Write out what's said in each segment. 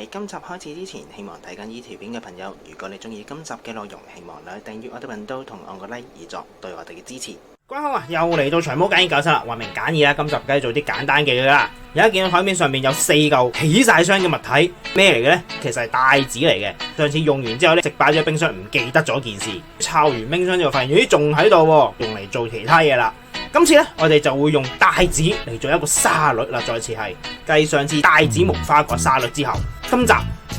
喺今集開始之前，希望睇緊呢條片嘅朋友，如果你中意今集嘅內容，希望你訂閱我哋頻道同按個 like 以作對我哋嘅支持。各位好啊，又嚟到長毛簡易教室啦，話明簡易啦，今集梗係做啲簡單嘅啦。而家見到台面上面有4嚿起晒霜嘅物體，咩嚟嘅呢？其實係帶子嚟嘅。上次用完之後呢，直擺咗冰箱，唔記得咗件事。抄完冰箱之後發現，咦，仲喺度喎，用嚟做其他嘢啦。今次呢，我哋就會用帶子嚟做一個沙律啦。再次係繼上次帶子無花果沙律之後，今集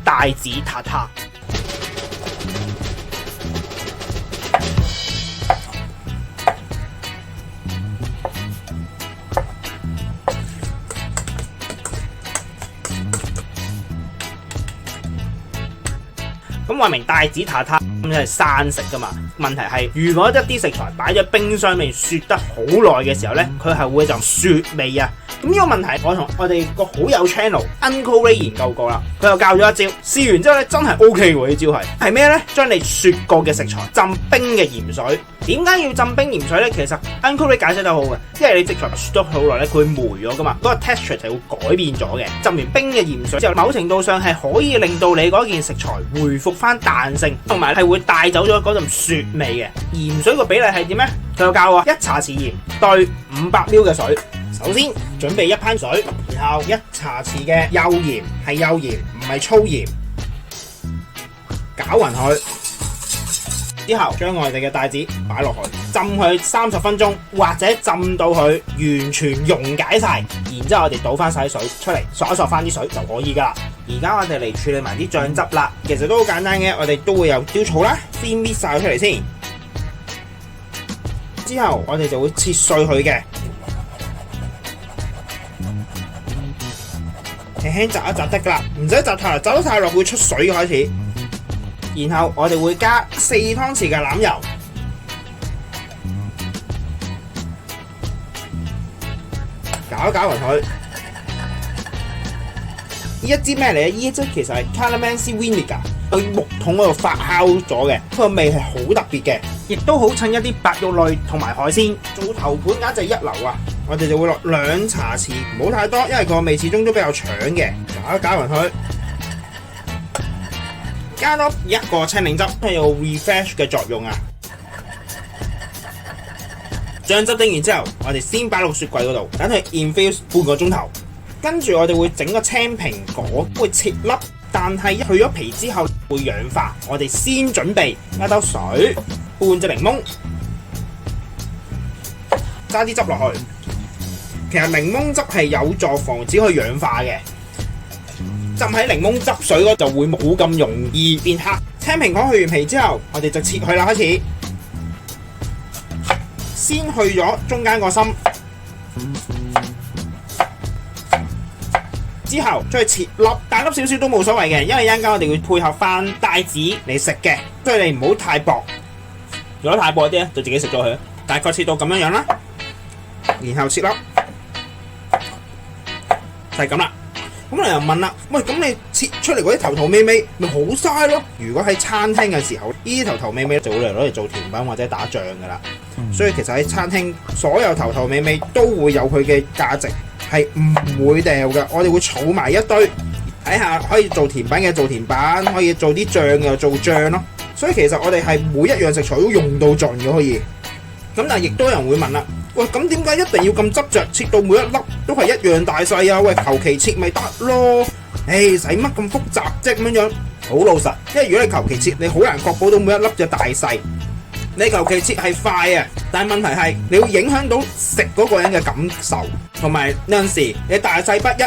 帶子塔塔。咁話明帶子塔塔咁係生食噶嘛？問題係如果一啲食材擺咗冰箱裏面雪得好耐嘅時候呢，佢係會有陣雪味啊！咁呢個問題我同我哋個好友 channel Uncle Ray 研究過啦，佢又教咗一招，試完之後呢，真係 OK 喎！呢招係咩呢？將你雪過嘅食材浸冰嘅鹽水。點解要浸冰鹽水呢？其實 Uncle Ray 解釋得好嘅，因為你食材雪咗好耐呢，佢會霉咗噶嘛，嗰個 texture 就會改變咗嘅。浸完冰嘅鹽水之後，某程度上係可以令到你嗰件食材回復翻彈性，同埋係會帶走咗嗰陣雪味嘅。鹽水個比例係點呢？佢有教1茶匙鹽對500ml嘅水。首先準備1盆水，然後1茶匙嘅幼鹽，係幼鹽唔係粗鹽，攪勻佢。之後將我哋嘅帶子擺落去，浸佢30分鐘，或者浸到佢完全溶解晒，然之後我哋倒翻晒水出嚟，索一索翻啲水就可以噶啦。而家我哋嚟處理埋啲醬汁啦，其實都好簡單嘅，我哋都會有雕草啦，先搣晒出嚟先。之後我哋就會切碎佢嘅，輕輕擲一擲得噶啦，唔使擲太，擲得太落會出水嘅開始。然後我哋會加4湯匙嘅欖油，攪一攪勻佢。呢一支咩嚟咧？呢一支其實係 Calamansi Vinegar， 喺木桶嗰度發酵咗嘅，佢個味係好特別嘅，亦都好襯一啲白肉類同埋海鮮。做頭盤簡直一流啊！我哋就會落2茶匙，唔好太多，因為個味始終都比較搶嘅。攪一攪勻佢。加多1個青檸汁，係有 refresh 嘅作用啊！醬汁蒸完之後，我哋先擺落雪櫃嗰度，等佢 infuse 半個鐘頭。跟住我哋會整個青蘋果，會切粒，但係去咗皮之後會氧化。我哋先準備一兜水，半隻檸檬，揸啲汁落去。其實檸檬汁係有助防止佢氧化嘅。浸喺檸檬汁水嗰就會冇咁容易變黑。青蘋果去完皮之後，我哋就切佢啦。開始先去咗中間個心，之後將佢切粒，大粒少少都冇所謂嘅，因為一陣間我哋會配合翻帶子嚟食嘅，所以你唔好太薄。如果太薄啲咧，就自己食咗佢。大概切到咁樣樣啦，然後切粒，就係咁啦。咁你又問啦，喂，咁你切出嚟嗰啲頭頭尾尾咪好嘥咯？如果喺餐廳嘅時候，呢啲頭頭尾尾就會攞嚟做甜品或者打醬噶啦。所以其實喺餐廳，所有頭頭尾尾都會有佢嘅價值，係唔會掉噶。我哋會儲埋一堆，睇下可以做甜品嘅做甜品，可以做啲醬嘅做醬咯。所以其實我哋係每一樣食材都用到盡嘅可以。咁但係亦都有人會問啦。喂，咁點解一定要咁執着切到每一粒都係一樣大細啊？喂，求其切咪得咯？使乜咁複雜啫？咁樣好老實，因為如果你求其切，你好難確保到每一粒嘅大細。你求其切係快啊，但係問題係你會影響到食嗰個人嘅感受，同埋有陣時你大細不一，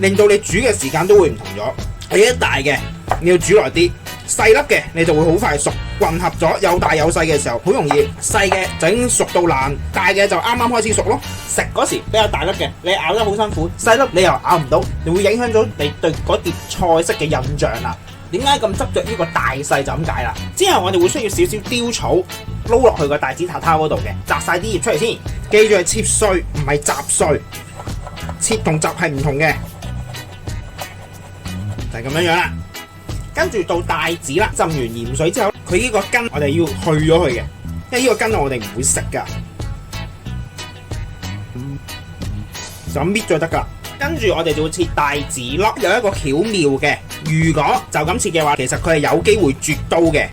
令到你煮嘅時間都會唔同咗。你一大嘅你要煮耐啲，細粒嘅你就會好快熟。混合咗有大有細嘅時候，好容易細嘅就已經熟到爛，大嘅就啱啱開始熟咯。食嗰時比較大粒嘅，你咬得好辛苦；細粒你又咬唔到，你會影響到你對嗰碟菜式嘅印象啦。點解咁執着呢個大細就咁解啦？之後我哋會需要少少雕草撈落去個帶子塔塔嗰度嘅，摘晒啲葉出嚟先。記住係切碎，唔係雜碎。切同雜係唔同嘅，就係咁樣樣啦。跟住到帶子啦，浸完鹽水之後，佢呢個根我哋要去咗佢嘅，因為呢個根我哋唔會食噶，就咁搣咗得噶。跟住我哋就會切帶子粒，有一個巧妙嘅，如果就咁切嘅話，其實佢係有機會絕刀嘅，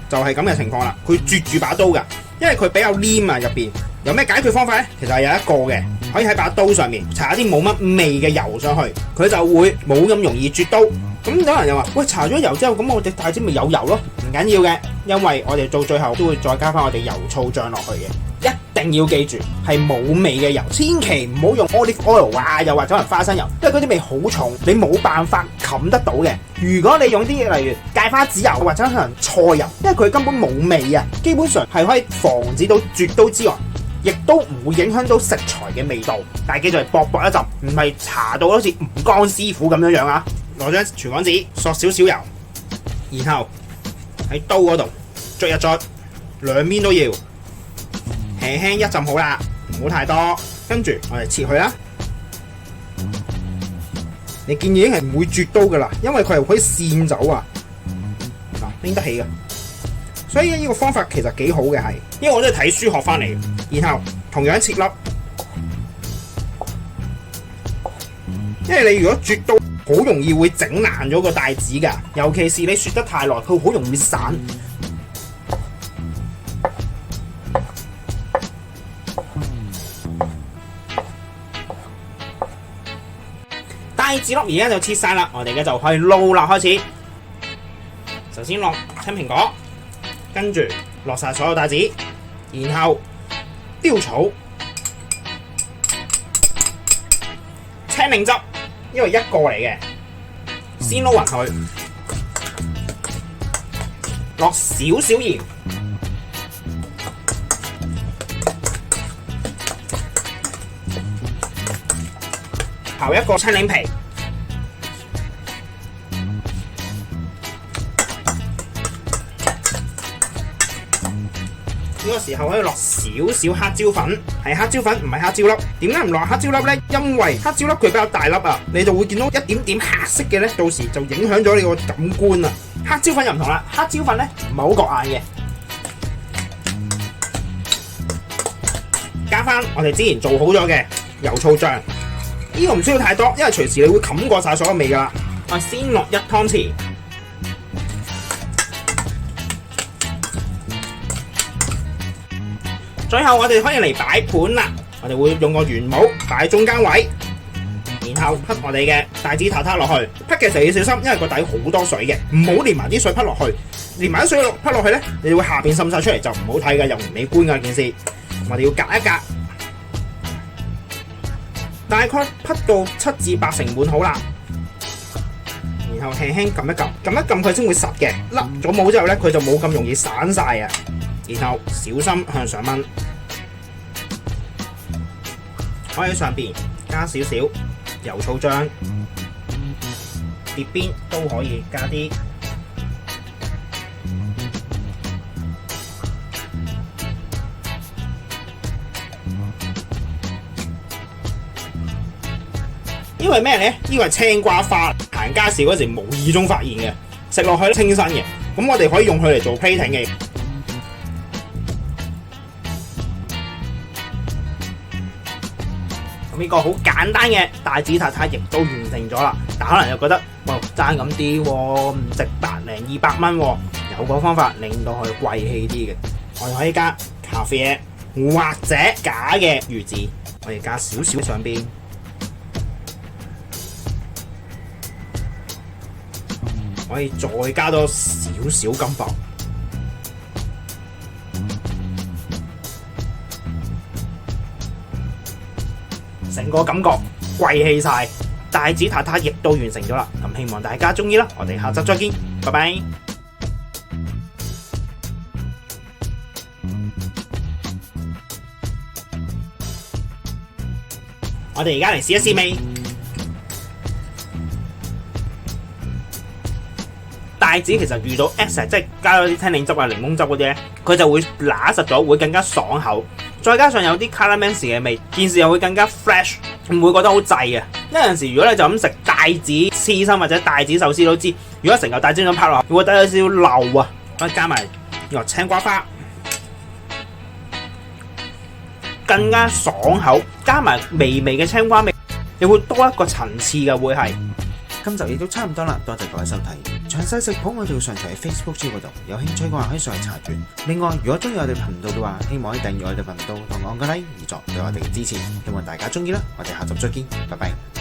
就係咁嘅情況啦。佢絕住把刀㗎，因為佢比較黏啊入邊。有咩解決方法呢？其實係有一個嘅，可以喺把刀上面搽一啲冇乜味嘅油上去，佢就會冇咁容易絕刀。咁有人又話：喂，搽咗油之後，咁我隻帶子咪有油咯？唔緊要嘅，因為我哋到最後都會再加翻我哋油醋醬落去嘅。一定要記住係冇味嘅油，千祈唔好用 olive oil 啊，又或者花生油，因為嗰啲味好重，你冇辦法冚得到嘅。如果你用啲例如芥花籽油或者可能菜油，因為佢根本冇味啊，基本上係可以防止到絕刀之外，亦都唔會影響到食材嘅味道。但係記住係薄薄一浸，唔係搽到好似吳江師傅咁樣啊！攞張廚房紙，索少少油，然後喺刀嗰度捽一捽，兩邊都要。輕輕一浸好啦，唔好太多。跟住我哋切佢啦。你見已經係唔會絕刀噶啦，因為佢係可以跣走啊，拎得起嘅。所以呢個方法其實幾好嘅，係，因為我都係睇書學翻嚟。然後同樣切粒，因為你如果絕刀，好容易會整爛咗個帶子噶，尤其是你雪得太耐，佢好容易散。帶子粒而家就切晒啦，我哋而家就可以撈啦。開始，首先落青蘋果，跟住落晒所有帶子，然後雕草、青檸汁，因為一個嚟嘅，先撈勻佢，落少少鹽，刨一個青檸皮。呢個時候可以落少少黑椒粉，係黑椒粉唔係黑椒粒。點解唔落黑椒粒呢？因為黑椒粒佢比較大粒啊，你就會見到一點點黑色嘅呢，到時就影響咗你個感官啊。黑椒粉又唔同啦，黑椒粉呢唔係好覺眼嘅。加翻我哋之前做好咗嘅油醋醬，呢個唔需要太多，因為隨時你會冚過晒所有味噶啦。我先落1湯匙。最後我哋可以嚟擺盤啦，我哋會用個圓帽擺喺中間位，然後滗我哋嘅帶子塔塔落去。滗嘅時候要小心，因為個底好多水嘅，唔好連埋啲水滗落去，連埋啲水滗落去咧，你會下邊滲晒出嚟就唔好睇嘅，又唔美觀嘅件事。我哋要隔一隔，大概滗到7至8成滿好啦，然後輕輕撳一撳，撳一撳佢先會實嘅。甩咗帽之後咧，佢就冇咁容易散晒啊。然後小心向上掹，可以喺上邊加少少油醋醬，碟邊都可以加啲。因為咩呢？呢個係青瓜花，行街市嗰時無意中發現嘅，食落去清新嘅。咁我哋可以用佢嚟做 plating 嘅。呢個好簡單嘅帶子塔塔亦都完成咗啦，但可能又覺得哇爭咁啲喎，唔值100零200蚊喎，有個方法令到佢貴氣啲嘅，我哋可以加咖啡或者假嘅魚子，我哋加少少上邊，可以再加多少少金箔。成個感覺貴氣晒，帶子塔塔亦都完成咗啦。咁希望大家中意啦，我哋下集再見，拜拜。我哋而家嚟試一試味，帶子其實遇到 acid 即係加咗啲青檸汁啊、檸檬汁嗰啲咧，佢就會乸實咗，會更加爽口。再加上有啲 caramelly 嘅味，件事又會更加 fresh， 唔會覺得好滯啊！有陣時如果你就咁食帶子刺身或者帶子壽司都知，如果成嚿帶子咁拍落，會覺得有少少漏啊！可以加埋呢個青瓜花，更加爽口，加埋微微嘅青瓜味，你會多一個層次嘅會係。今集亦都差唔多啦，多謝各位收睇。詳細食譜我哋會上傳喺 Facebook 專頁嗰度，有興趣嘅話可以上去查閱。另外，如果中意我哋頻道嘅話，希望可以訂閱我哋頻道同我按個 like，以作對我哋嘅支持。希望大家中意啦，我哋下集再見，拜拜。